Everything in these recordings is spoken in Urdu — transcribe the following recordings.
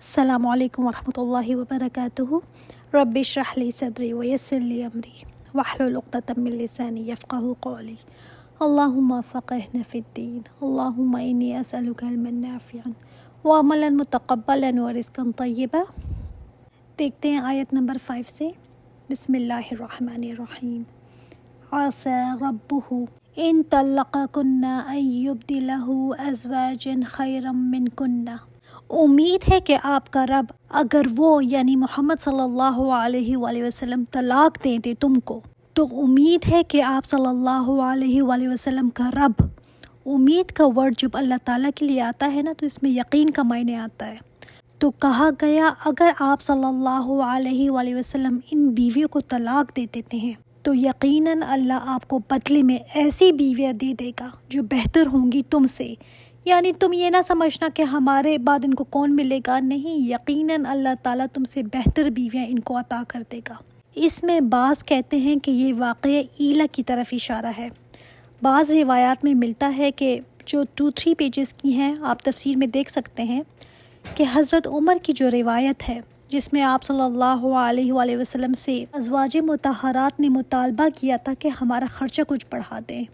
السلام علیکم ورحمۃ اللہ وبرکاتہ۔ رب اشرح لی صدری ویسر لی امری واحلل عقدۃ من لسانی یفقہوا قولی۔ اللہم فقہنا فی الدین، اللہم انی اسألک علما نافعا وعملا متقبلا ورزقا طیبا۔ دیکھتے ہیں آیت نمبر 5 سے۔ بسم اللہ الرحمن الرحیم۔ عسى ربہ ان طلقکن ان یبدلہ ازواجا خیرا منکن۔ امید ہے کہ آپ کا رب، اگر وہ یعنی محمد صلی اللہ علیہ وآلہ وسلم طلاق دیں دے تم کو، تو امید ہے کہ آپ صلی اللہ علیہ وآلہ وسلم کا رب، امید کا ورڈ جب اللہ تعالیٰ کے لیے آتا ہے نا تو اس میں یقین کا معنی آتا ہے۔ تو کہا گیا اگر آپ صلی اللہ علیہ وآلہ وسلم ان بیویوں کو طلاق دے دیتے ہیں تو یقیناً اللہ آپ کو بدلے میں ایسی بیویاں دے دے گا جو بہتر ہوں گی تم سے۔ یعنی تم یہ نہ سمجھنا کہ ہمارے بعد ان کو کون ملے گا، نہیں، یقیناً اللہ تعالیٰ تم سے بہتر بیویاں ان کو عطا کر دے گا۔ اس میں بعض کہتے ہیں کہ یہ واقعہ ایلا کی طرف اشارہ ہے۔ بعض روایات میں ملتا ہے کہ جو 2-3 پیجز کی ہیں، آپ تفسیر میں دیکھ سکتے ہیں کہ حضرت عمر کی جو روایت ہے جس میں آپ صلی اللہ علیہ وآلہ وسلم سے ازواج مطہرات نے مطالبہ کیا تھا کہ ہمارا خرچہ کچھ بڑھا دیں،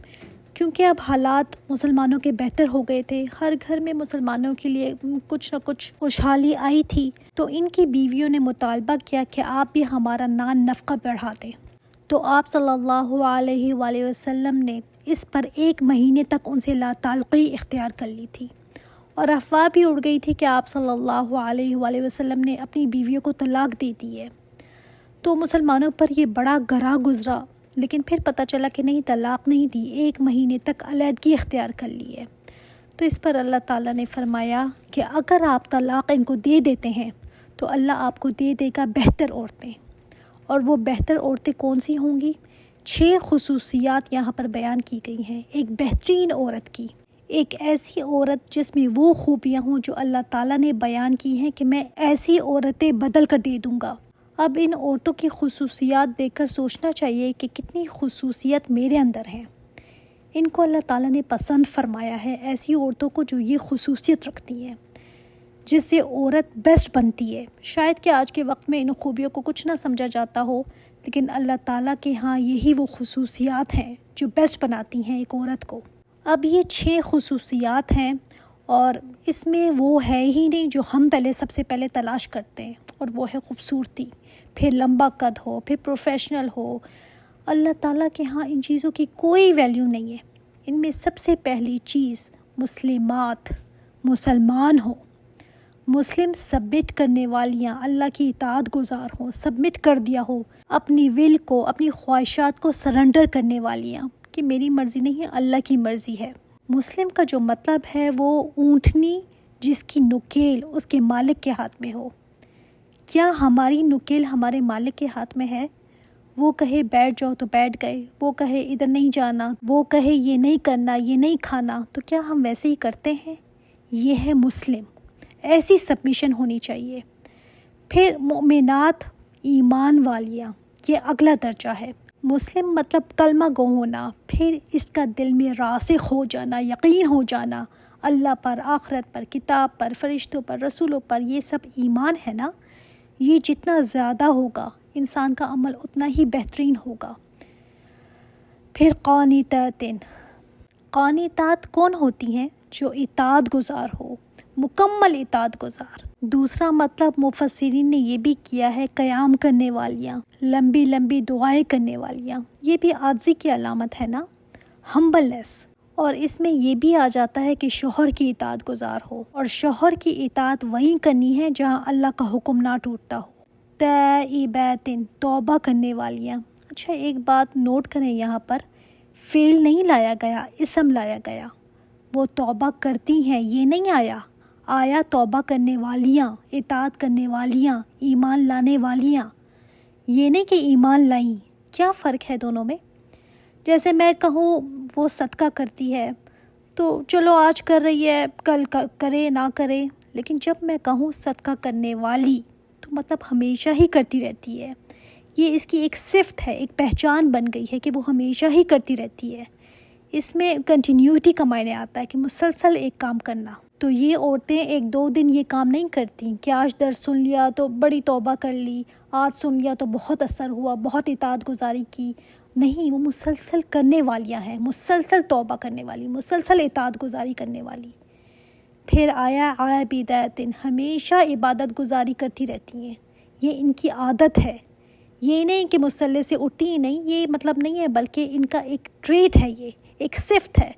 کیونکہ اب حالات مسلمانوں کے بہتر ہو گئے تھے، ہر گھر میں مسلمانوں کے لیے کچھ نہ کچھ خوشحالی آئی تھی، تو ان کی بیویوں نے مطالبہ کیا کہ آپ بھی ہمارا نفقہ بڑھا دیں۔ تو آپ صلی اللہ علیہ وآلہ وسلم نے اس پر 1 مہینے تک ان سے لا تعلقی اختیار کر لی تھی، اور افواہ بھی اڑ گئی تھی کہ آپ صلی اللہ علیہ وآلہ وسلم نے اپنی بیویوں کو طلاق دے دی ہے۔ تو مسلمانوں پر یہ بڑا گراں گزرا، لیکن پھر پتہ چلا کہ نہیں، طلاق نہیں دی، 1 مہینے تک علیحدگی اختیار کر لی ہے۔ تو اس پر اللہ تعالیٰ نے فرمایا کہ اگر آپ طلاق ان کو دے دیتے ہیں تو اللہ آپ کو دے دے گا بہتر عورتیں، اور وہ بہتر عورتیں کون سی ہوں گی؟ 6 خصوصیات یہاں پر بیان کی گئی ہیں ایک بہترین عورت کی، ایک ایسی عورت جس میں وہ خوبیاں ہوں جو اللہ تعالیٰ نے بیان کی ہیں کہ میں ایسی عورتیں بدل کر دے دوں گا۔ اب ان عورتوں کی خصوصیات دیکھ کر سوچنا چاہیے کہ کتنی خصوصیت میرے اندر ہیں۔ ان کو اللہ تعالیٰ نے پسند فرمایا ہے، ایسی عورتوں کو جو یہ خصوصیت رکھتی ہیں، جس سے عورت بیسٹ بنتی ہے۔ شاید کہ آج کے وقت میں ان خوبیوں کو کچھ نہ سمجھا جاتا ہو، لیکن اللہ تعالیٰ کے ہاں یہی وہ خصوصیات ہیں جو بیسٹ بناتی ہیں ایک عورت کو۔ اب یہ 6 خصوصیات ہیں، اور اس میں وہ ہے ہی نہیں جو ہم سب سے پہلے تلاش کرتے ہیں، اور وہ ہے خوبصورتی، پھر لمبا قد ہو، پھر پروفیشنل ہو۔ اللہ تعالیٰ کے ہاں ان چیزوں کی کوئی ویلیو نہیں ہے۔ ان میں سب سے پہلی چیز مسلمات، مسلمان ہو، مسلم سبمٹ کرنے والیاں، اللہ کی اطاعت گزار ہوں، سبمٹ کر دیا ہو، اپنی ول کو، اپنی خواہشات کو سرنڈر کرنے والیاں کہ میری مرضی نہیں ہے، اللہ کی مرضی ہے۔ مسلم کا جو مطلب ہے وہ اونٹنی جس کی نکیل اس کے مالک کے ہاتھ میں ہو۔ کیا ہماری نکیل ہمارے مالک کے ہاتھ میں ہے؟ وہ کہے بیٹھ جاؤ تو بیٹھ گئے، وہ کہے ادھر نہیں جانا، وہ کہے یہ نہیں کرنا، یہ نہیں کھانا، تو کیا ہم ویسے ہی کرتے ہیں؟ یہ ہے مسلم، ایسی سبمیشن ہونی چاہیے۔ پھر مومنات، ایمان والیاں، یہ اگلا درجہ ہے۔ مسلم مطلب کلمہ گو ہونا، پھر اس کا دل میں راسخ ہو جانا، یقین ہو جانا اللہ پر، آخرت پر، کتاب پر، فرشتوں پر، رسولوں پر، یہ سب ایمان ہے نا۔ یہ جتنا زیادہ ہوگا انسان کا عمل اتنا ہی بہترین ہوگا۔ پھر قانتات کون ہوتی ہیں؟ جو اطاعت گزار ہو، مکمل اطاعت گزار۔ دوسرا مطلب مفسرین نے یہ بھی کیا ہے قیام کرنے والیاں، لمبی لمبی دعائیں کرنے والیاں، یہ بھی عاجزی کی علامت ہے نا، ہمبلنس۔ اور اس میں یہ بھی آ جاتا ہے کہ شوہر کی اطاعت گزار ہو، اور شوہر کی اطاعت وہیں کرنی ہے جہاں اللہ کا حکم نہ ٹوٹتا ہو۔ تائبات، توبہ کرنے والیاں۔ اچھا ایک بات نوٹ کریں، یہاں پر فعل نہیں لایا گیا، اسم لایا گیا۔ وہ توبہ کرتی ہیں یہ نہیں آیا توبہ کرنے والیاں، اطاعت کرنے والیاں، ایمان لانے والیاں، یہ نہیں کہ ایمان لائیں۔ کیا فرق ہے دونوں میں؟ جیسے میں کہوں وہ صدقہ کرتی ہے تو چلو آج کر رہی ہے، کل کرے نہ کرے، لیکن جب میں کہوں صدقہ کرنے والی تو مطلب ہمیشہ ہی کرتی رہتی ہے، یہ اس کی ایک صفت ہے، ایک پہچان بن گئی ہے کہ وہ ہمیشہ ہی کرتی رہتی ہے۔ اس میں کنٹینیوٹی کا معنی آتا ہے کہ مسلسل ایک کام کرنا۔ تو یہ عورتیں ایک دو دن یہ کام نہیں کرتی کہ آج درس سن لیا تو بڑی توبہ کر لی، آج سن لیا تو بہت اثر ہوا، بہت اطاعت گزاری کی. نہیں، وہ مسلسل کرنے والیاں ہیں، مسلسل توبہ کرنے والی، مسلسل اطاعت گزاری کرنے والی. پھر آیا عابدات، ہمیشہ عبادت گزاری کرتی رہتی ہیں. یہ ان کی عادت ہے. یہ نہیں کہ مصلی سے اٹھتی ہی نہیں، یہ مطلب نہیں ہے، بلکہ ان کا ایک ٹریٹ ہے، یہ ایک صفت ہے.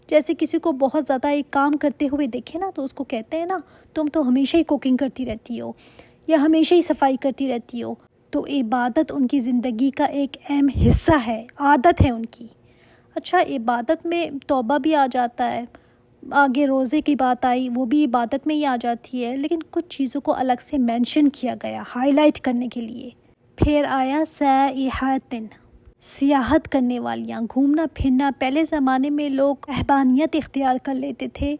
جیسے کسی کو بہت زیادہ ایک کام کرتے ہوئے دیکھے نا تو اس کو کہتے ہیں نا تم تو ہمیشہ ہی کوکنگ کرتی رہتی ہو یا ہمیشہ ہی صفائی کرتی رہتی ہو. تو عبادت ان کی زندگی کا ایک اہم حصہ ہے، عادت ہے ان کی. اچھا، عبادت میں توبہ بھی آ جاتا ہے. آگے روزے کی بات آئی، وہ بھی عبادت میں ہی آ جاتی ہے، لیکن کچھ چیزوں کو الگ سے مینشن کیا گیا ہائی لائٹ کرنے کے لیے. پھر آیا سائحات، سیاحت کرنے والیاں، گھومنا پھرنا. پہلے زمانے میں لوگ رہبانیت اختیار کر لیتے تھے،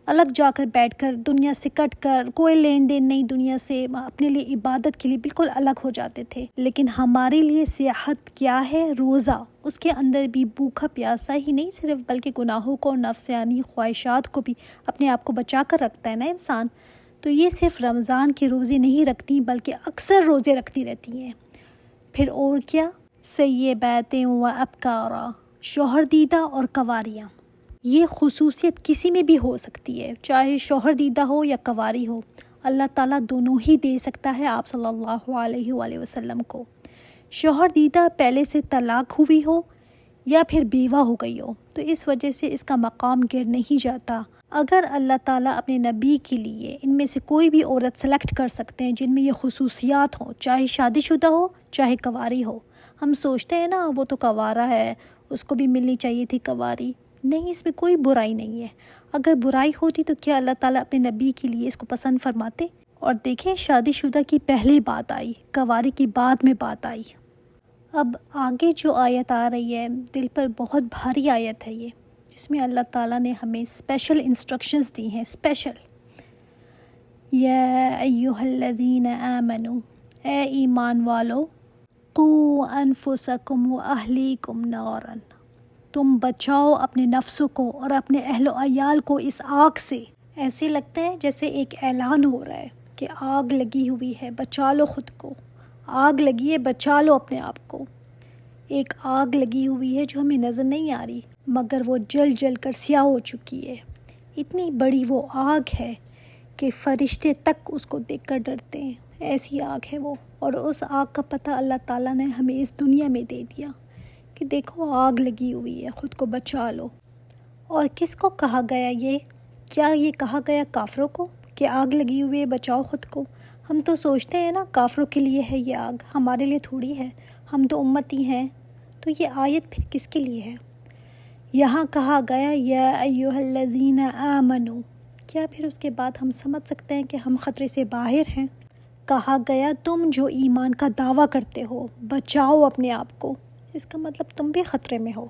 الگ جا کر بیٹھ کر دنیا سے کٹ کر، کوئی لین دین نہیں دنیا سے، اپنے لیے عبادت کے لیے بالکل الگ ہو جاتے تھے. لیکن ہمارے لیے سیاحت کیا ہے؟ روزہ. اس کے اندر بھی بھوکا پیاسا ہی نہیں صرف، بلکہ گناہوں کو اور نفسانی خواہشات کو بھی اپنے آپ کو بچا کر رکھتا ہے نا انسان. تو یہ صرف رمضان کے روزے نہیں رکھتی، بلکہ اکثر روزے رکھتی رہتی ہیں. پھر اور کیا؟ سیبات و ابکارا، شوہر دیدہ اور کنواریاں. یہ خصوصیت کسی میں بھی ہو سکتی ہے، چاہے شوہر دیدہ ہو یا کنواری ہو. اللہ تعالیٰ دونوں ہی دے سکتا ہے آپ صلی اللہ علیہ وآلہ وسلم کو. شوہر دیدہ پہلے سے طلاق ہوئی ہو یا پھر بیوہ ہو گئی ہو، تو اس وجہ سے اس کا مقام گر نہیں جاتا. اگر اللہ تعالیٰ اپنے نبی کے لیے ان میں سے کوئی بھی عورت سلیکٹ کر سکتے ہیں جن میں یہ خصوصیات ہوں، چاہے شادی شدہ ہو چاہے کنواری ہو. ہم سوچتے ہیں نا وہ تو کنوارا ہے، اس کو بھی ملنی چاہیے تھی کنواری. نہیں، اس میں کوئی برائی نہیں ہے. اگر برائی ہوتی تو کیا اللہ تعالیٰ اپنے نبی کے لیے اس کو پسند فرماتے؟ اور دیکھیں، شادی شدہ کی پہلے بات آئی، کنواری کی بعد میں بات آئی. اب آگے جو آیت آ رہی ہے، دل پر بہت بھاری آیت ہے یہ، جس میں اللہ تعالیٰ نے ہمیں اسپیشل انسٹرکشنز دی ہیں. اسپیشل، یا ایہا الذین آمنوا، اے ایمان والو، قوا انفسکم و اہلیکم نارا، تم بچاؤ اپنے نفسوں کو اور اپنے اہل و عیال کو اس آگ سے. ایسے لگتا ہے جیسے ایک اعلان ہو رہا ہے کہ آگ لگی ہوئی ہے، بچا لو خود کو. آگ لگی ہے، بچا لو اپنے آپ کو. ایک آگ لگی ہوئی ہے جو ہمیں نظر نہیں آ رہی، مگر وہ جل جل کر سیاہ ہو چکی ہے. اتنی بڑی وہ آگ ہے کہ فرشتے تک اس کو دیکھ کر ڈرتے ہیں، ایسی آگ ہے وہ. اور اس آگ کا پتہ اللہ تعالیٰ نے ہمیں اس دنیا میں دے دیا کہ دیکھو آگ لگی ہوئی ہے، خود کو بچا لو. اور کس کو کہا گیا یہ؟ کیا یہ کہا گیا کافروں کو کہ آگ لگی ہوئی ہے، بچاؤ خود کو؟ ہم تو سوچتے ہیں نا کافروں کے لیے ہے یہ آگ، ہمارے لیے تھوڑی ہے، ہم تو امتی ہیں. تو یہ آیت پھر کس کے لیے ہے؟ یہاں کہا گیا یا ایہا الذین آمنوا. کیا پھر اس کے بعد ہم سمجھ سکتے ہیں کہ ہم خطرے سے باہر ہیں؟ کہا گیا تم جو ایمان کا دعویٰ کرتے ہو، بچاؤ اپنے آپ کو. اس کا مطلب تم بھی خطرے میں ہو.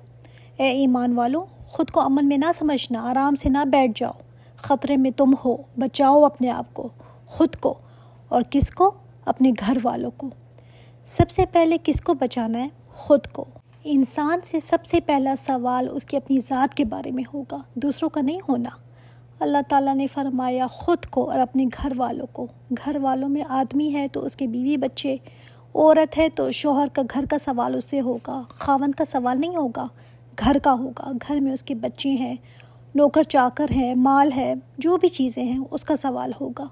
اے ایمان والو، خود کو امن میں نہ سمجھنا، آرام سے نہ بیٹھ جاؤ. خطرے میں تم ہو، بچاؤ اپنے آپ کو، خود کو. اور کس کو؟ اپنے گھر والوں کو. سب سے پہلے کس کو بچانا ہے؟ خود کو. انسان سے سب سے پہلا سوال اس کی اپنی ذات کے بارے میں ہوگا، دوسروں کا نہیں ہونا. اللہ تعالیٰ نے فرمایا خود کو اور اپنے گھر والوں کو. گھر والوں میں آدمی ہے تو اس کے بیوی بچے، عورت ہے تو شوہر کا گھر کا سوال اس سے ہوگا، خاوند کا سوال نہیں ہوگا، گھر کا ہوگا. گھر میں اس کے بچے ہیں، نوکر چاکر ہیں، مال ہے، جو بھی چیزیں ہیں اس کا سوال ہوگا.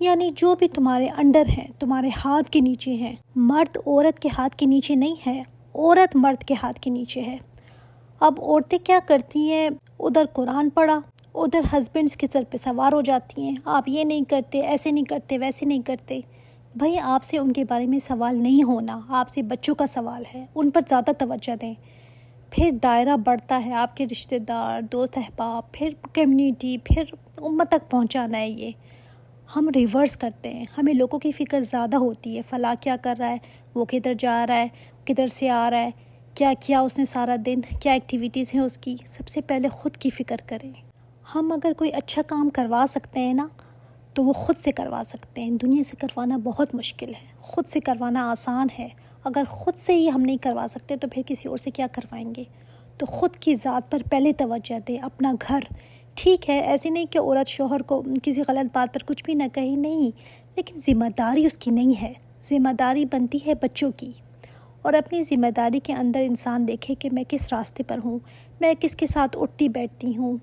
یعنی جو بھی تمہارے انڈر ہیں، تمہارے ہاتھ کے نیچے ہیں. مرد عورت کے ہاتھ کے نیچے نہیں ہے، عورت مرد کے ہاتھ کے نیچے ہے. اب عورتیں کیا کرتی ہیں؟ ادھر قرآن پڑھا، ادھر ہسبینڈس کے سر پہ سوار ہو جاتی ہیں. آپ یہ نہیں کرتے، ایسے نہیں کرتے، ویسے نہیں کرتے. بھائی آپ سے ان کے بارے میں سوال نہیں ہونا، آپ سے بچوں کا سوال ہے، ان پر زیادہ توجہ دیں. پھر دائرہ بڑھتا ہے، آپ کے رشتہ دار، دوست احباب، پھر کمیونٹی، پھر امت تک پہنچانا ہے. یہ ہم ریورس کرتے ہیں، ہمیں لوگوں کی فکر زیادہ ہوتی ہے. فلاں کیا کر رہا ہے، وہ کدھر جا رہا ہے، کدھر سے آ رہا ہے، کیا کیا اس نے سارا دن، کیا ایکٹیویٹیز ہیں اس کی. سب سے پہلے خود کی فکر کریں. ہم اگر کوئی اچھا کام کروا سکتے ہیں نا تو وہ خود سے کروا سکتے ہیں. دنیا سے کروانا بہت مشکل ہے، خود سے کروانا آسان ہے. اگر خود سے ہی ہم نہیں کروا سکتے تو پھر کسی اور سے کیا کروائیں گے؟ تو خود کی ذات پر پہلے توجہ دیں. اپنا گھر، ٹھیک ہے، ایسے نہیں کہ عورت شوہر کو کسی غلط بات پر کچھ بھی نہ کہے، نہیں، لیکن ذمہ داری اس کی نہیں ہے، ذمہ داری بنتی ہے بچوں کی۔ اور اپنی ذمہ داری کے اندر انسان دیکھے کہ میں کس راستے پر ہوں، میں کس کے ساتھ اٹھتی بیٹھتی ہوں۔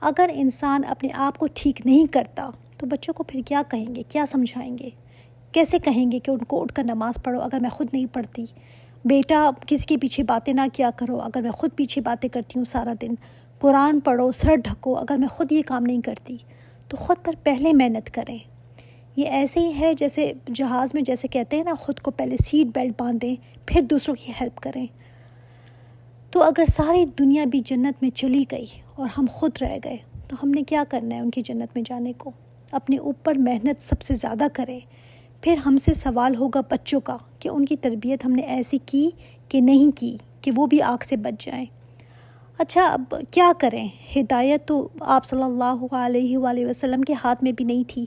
اگر انسان اپنے آپ کو ٹھیک نہیں کرتا تو بچوں کو پھر کیا کہیں گے، کیا سمجھائیں گے، کیسے کہیں گے کہ ان کو اٹھ کر نماز پڑھو اگر میں خود نہیں پڑھتی، بیٹا کسی کے پیچھے باتیں نہ کیا کرو اگر میں خود پیچھے باتیں کرتی ہوں سارا دن، قرآن پڑھو، سر ڈھکو اگر میں خود یہ کام نہیں کرتی۔ تو خود پر پہلے محنت کریں۔ یہ ایسے ہی ہے جیسے جہاز میں جیسے کہتے ہیں نا، خود کو پہلے سیٹ بیلٹ باندھیں پھر دوسروں کی ہیلپ کریں۔ تو اگر ساری دنیا بھی جنت میں چلی گئی اور ہم خود رہ گئے تو ہم نے کیا کرنا ہے ان کی جنت میں جانے کو؟ اپنے اوپر محنت سب سے زیادہ کریں۔ پھر ہم سے سوال ہوگا بچوں کا کہ ان کی تربیت ہم نے ایسی کی کہ نہیں کی کہ وہ بھی آگ سے بچ جائیں۔ اچھا، اب کیا کریں؟ ہدایت تو آپ صلی اللہ علیہ وآلہ وسلم کے ہاتھ میں بھی نہیں تھی،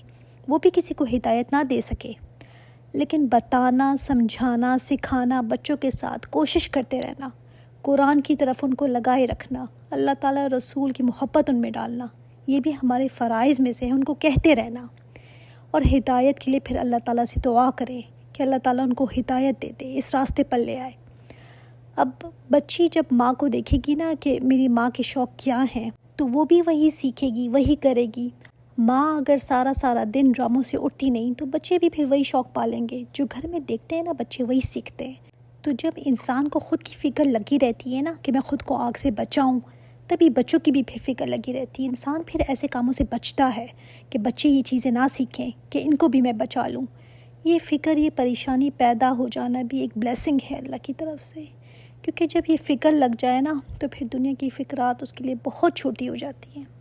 وہ بھی کسی کو ہدایت نہ دے سکے، لیکن بتانا، سمجھانا، سکھانا، بچوں کے ساتھ کوشش کرتے رہنا، قرآن کی طرف ان کو لگائے رکھنا، اللہ تعالیٰ رسول کی محبت ان میں ڈالنا، یہ بھی ہمارے فرائض میں سے ہے، ان کو کہتے رہنا۔ اور ہدایت کے لیے پھر اللہ تعالیٰ سے دعا کریں کہ اللہ تعالیٰ ان کو ہدایت دے دے، اس راستے پر لے آئے۔ اب بچی جب ماں کو دیکھے گی نا کہ میری ماں کے شوق کیا ہیں، تو وہ بھی وہی سیکھے گی، وہی کرے گی۔ ماں اگر سارا دن ڈراموں سے اٹھتی نہیں تو بچے بھی پھر وہی شوق پالیں گے، جو گھر میں دیکھتے ہیں نا بچے وہی سیکھتے ہیں۔ تو جب انسان کو خود کی فکر لگی رہتی ہے نا کہ میں خود کو آگ سے بچاؤں، تبھی بچوں کی بھی پھر فکر لگی رہتی ہے۔ انسان پھر ایسے کاموں سے بچتا ہے کہ بچے یہ چیزیں نہ سیکھیں کہ ان کو بھی میں بچا لوں۔ یہ فکر، یہ پریشانی پیدا ہو جانا بھی ایک بلیسنگ ہے اللہ کی طرف سے، کیونکہ جب یہ فکر لگ جائے نا تو پھر دنیا کی فکرات اس کے لیے بہت چھوٹی ہو جاتی ہیں۔